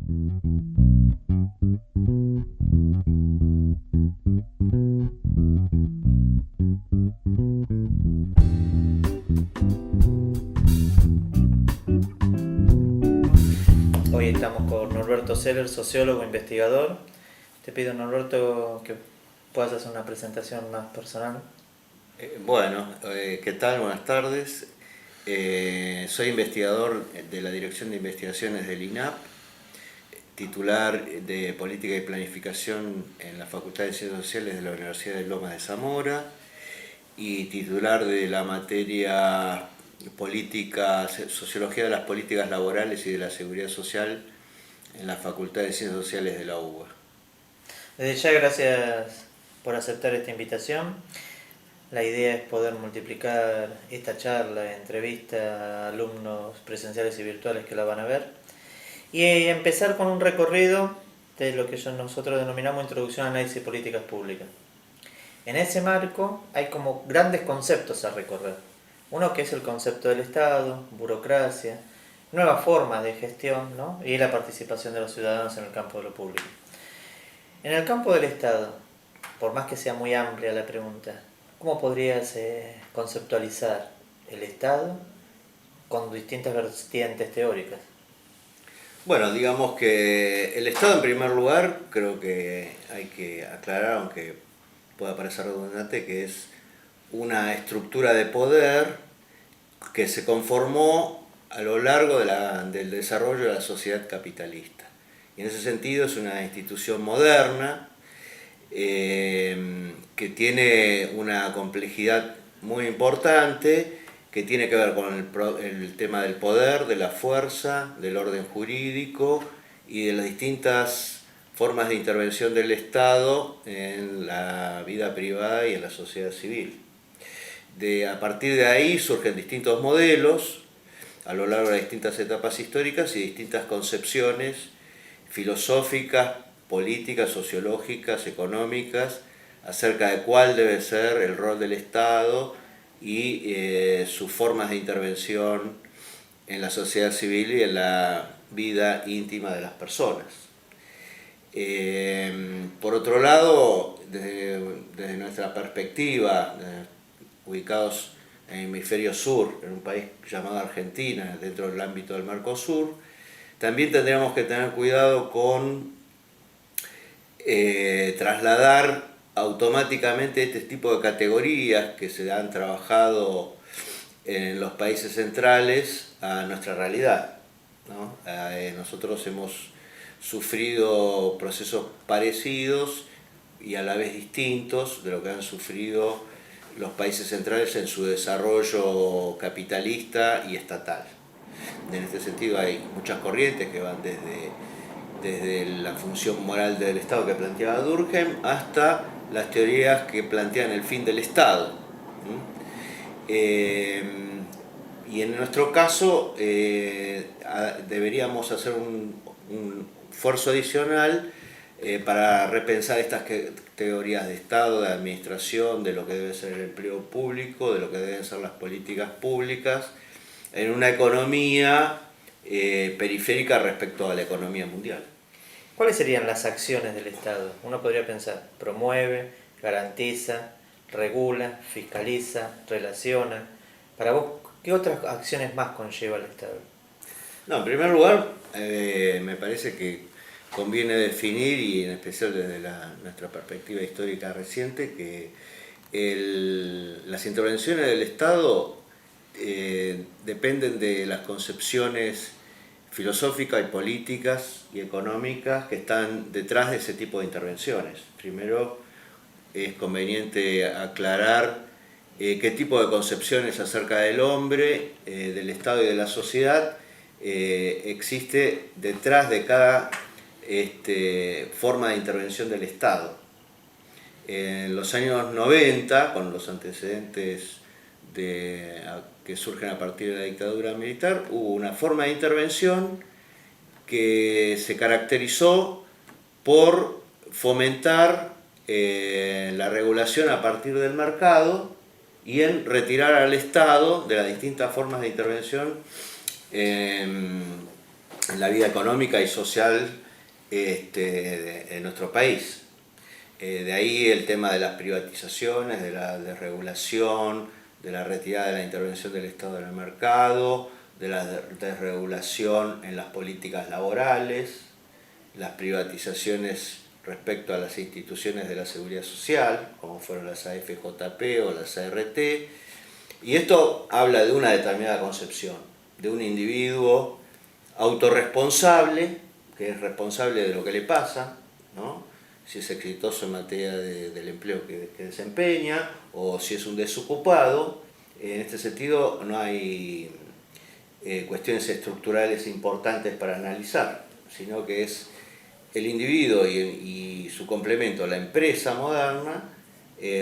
Hoy estamos con Norberto Seller, sociólogo, investigador. Te pido, Norberto, que puedas hacer una presentación más personal. ¿Qué tal? Buenas tardes. Soy investigador de la Dirección de Investigaciones del INAP, titular de Política y Planificación en la Facultad de Ciencias Sociales de la Universidad de Lomas de Zamora y titular de la materia Política, Sociología de las Políticas Laborales y de la Seguridad Social en la Facultad de Ciencias Sociales de la UBA. Desde ya, gracias por aceptar esta invitación. La idea es poder multiplicar esta charla, entrevista a alumnos presenciales y virtuales que la van a ver, y empezar con un recorrido de lo que nosotros denominamos Introducción a Análisis de Políticas Públicas. En ese marco hay como grandes conceptos a recorrer. Uno que es el concepto del Estado, burocracia, nuevas formas de gestión, ¿no? Y la participación de los ciudadanos en el campo de lo público. En el campo del Estado, por más que sea muy amplia la pregunta, ¿cómo podrías conceptualizar el Estado con distintas vertientes teóricas? Bueno, digamos que el Estado, en primer lugar, creo que hay que aclarar, aunque pueda parecer redundante, que es una estructura de poder que se conformó a lo largo del desarrollo de la sociedad capitalista. Y en ese sentido es una institución moderna que tiene una complejidad muy importante, que tiene que ver con el tema del poder, de la fuerza, del orden jurídico y de las distintas formas de intervención del Estado en la vida privada y en la sociedad civil. A partir de ahí surgen distintos modelos a lo largo de distintas etapas históricas y distintas concepciones filosóficas, políticas, sociológicas, económicas, acerca de cuál debe ser el rol del Estado y sus formas de intervención en la sociedad civil y en la vida íntima de las personas. Por otro lado, desde nuestra perspectiva, ubicados en el hemisferio sur, en un país llamado Argentina, dentro del ámbito del Mercosur, también tendríamos que tener cuidado con trasladar automáticamente este tipo de categorías que se han trabajado en los países centrales a nuestra realidad, ¿no? Nosotros hemos sufrido procesos parecidos y a la vez distintos de lo que han sufrido los países centrales en su desarrollo capitalista y estatal. En este sentido hay muchas corrientes que van desde la función moral del Estado que planteaba Durkheim hasta las teorías que plantean el fin del Estado. Y en nuestro caso deberíamos hacer un esfuerzo adicional para repensar estas teorías de Estado, de administración, de lo que debe ser el empleo público, de lo que deben ser las políticas públicas, en una economía periférica respecto a la economía mundial. ¿Cuáles serían las acciones del Estado? Uno podría pensar, promueve, garantiza, regula, fiscaliza, relaciona. Para vos, ¿qué otras acciones más conlleva el Estado? No, en primer lugar, me parece que conviene definir, y en especial desde nuestra perspectiva histórica reciente, que las intervenciones del Estado dependen de las concepciones filosóficas y políticas y económicas que están detrás de ese tipo de intervenciones. Primero, es conveniente aclarar qué tipo de concepciones acerca del hombre, del Estado y de la sociedad existe detrás de cada forma de intervención del Estado. En los años 90, con los antecedentes que surgen a partir de la dictadura militar, hubo una forma de intervención que se caracterizó por fomentar la regulación a partir del mercado y en retirar al Estado de las distintas formas de intervención en la vida económica y social en nuestro país. De ahí el tema de las privatizaciones, de la desregulación, de la retirada de la intervención del Estado en el mercado, de la desregulación en las políticas laborales, las privatizaciones respecto a las instituciones de la seguridad social, como fueron las AFJP o las ART, y esto habla de una determinada concepción, de un individuo autorresponsable, que es responsable de lo que le pasa, ¿no? Si es exitoso en materia del empleo que desempeña, o si es un desocupado. En este sentido no hay cuestiones estructurales importantes para analizar, sino que es el individuo y su complemento, la empresa moderna,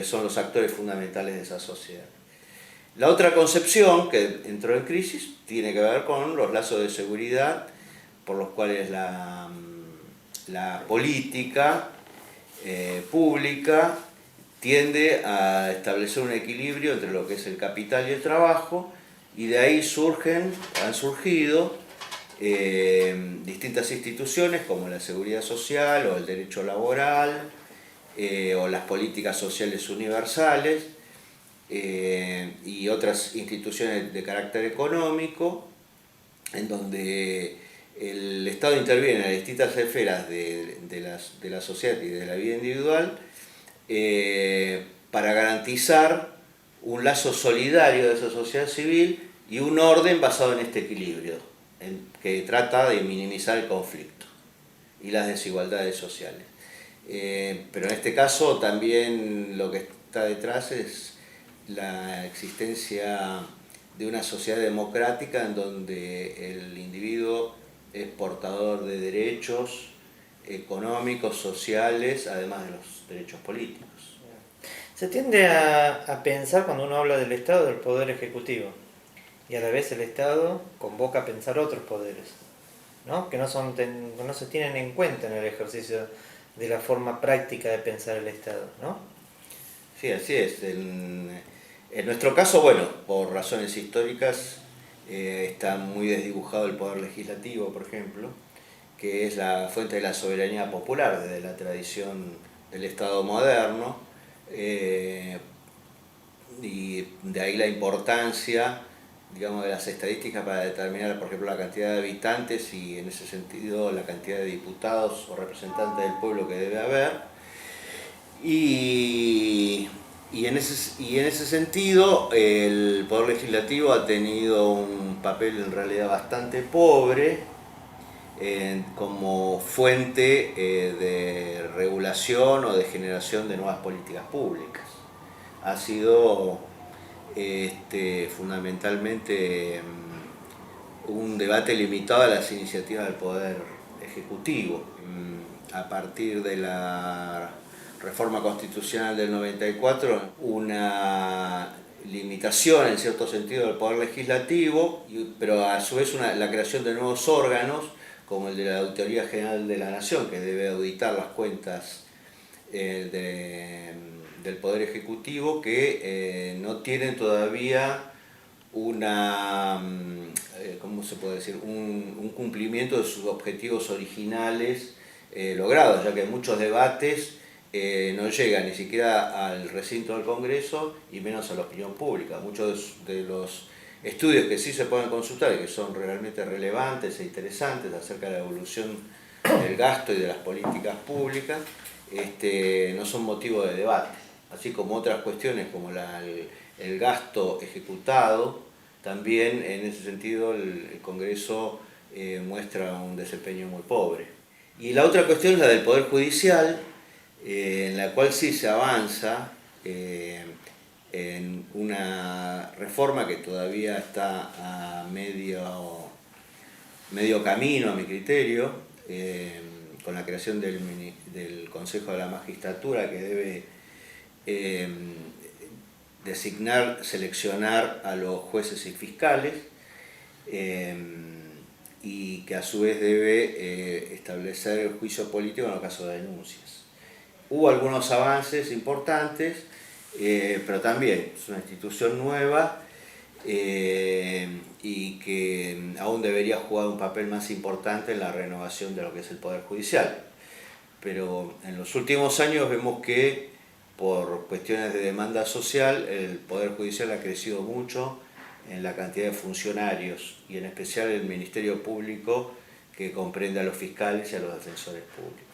son los actores fundamentales de esa sociedad. La otra concepción que entró en crisis tiene que ver con los lazos de seguridad por los cuales la política pública tiende a establecer un equilibrio entre lo que es el capital y el trabajo, y de ahí han surgido distintas instituciones como la seguridad social o el derecho laboral o las políticas sociales universales y otras instituciones de carácter económico, en donde el Estado interviene en las distintas esferas de la sociedad y de la vida individual para garantizar un lazo solidario de esa sociedad civil y un orden basado en este equilibrio, que trata de minimizar el conflicto y las desigualdades sociales. Pero en este caso también lo que está detrás es la existencia de una sociedad democrática en donde el individuo es portador de derechos económicos, sociales, además de los derechos políticos. Se tiende a pensar, cuando uno habla del Estado, del poder ejecutivo, y a la vez el Estado convoca a pensar otros poderes, ¿no? Que no se tienen en cuenta en el ejercicio de la forma práctica de pensar el Estado, ¿no? Sí, así es. En nuestro caso, bueno, por razones históricas, está muy desdibujado el poder legislativo, por ejemplo, que es la fuente de la soberanía popular desde la tradición del Estado moderno, y de ahí la importancia, digamos, de las estadísticas para determinar, por ejemplo, la cantidad de habitantes y en ese sentido la cantidad de diputados o representantes del pueblo que debe haber. Y en ese sentido el Poder Legislativo ha tenido un papel en realidad bastante pobre como fuente de regulación o de generación de nuevas políticas públicas. Ha sido fundamentalmente un debate limitado a las iniciativas del Poder Ejecutivo. A partir de la reforma constitucional del 94, una limitación en cierto sentido del Poder Legislativo, pero a su vez la creación de nuevos órganos, como el de la Auditoría General de la Nación, que debe auditar las cuentas del Poder Ejecutivo, que no tienen todavía ¿cómo se puede decir? Un cumplimiento de sus objetivos originales logrados, ya que muchos debates no llegan ni siquiera al recinto del Congreso y menos a la opinión pública. Muchos de los estudios que sí se pueden consultar y que son realmente relevantes e interesantes acerca de la evolución del gasto y de las políticas públicas no son motivo de debate, así como otras cuestiones como el gasto ejecutado. También en ese sentido el Congreso muestra un desempeño muy pobre. Y la otra cuestión es la del Poder Judicial, en la cual sí se avanza en una reforma que todavía está a medio camino, a mi criterio, con la creación del Consejo de la Magistratura, que debe seleccionar a los jueces y fiscales, y que a su vez debe establecer el juicio político en los casos de denuncias. Hubo algunos avances importantes, pero también es una institución nueva y y que aún debería jugar un papel más importante en la renovación de lo que es el Poder Judicial. Pero en los últimos años vemos que por cuestiones de demanda social el Poder Judicial ha crecido mucho en la cantidad de funcionarios y en especial el Ministerio Público, que comprende a los fiscales y a los defensores públicos.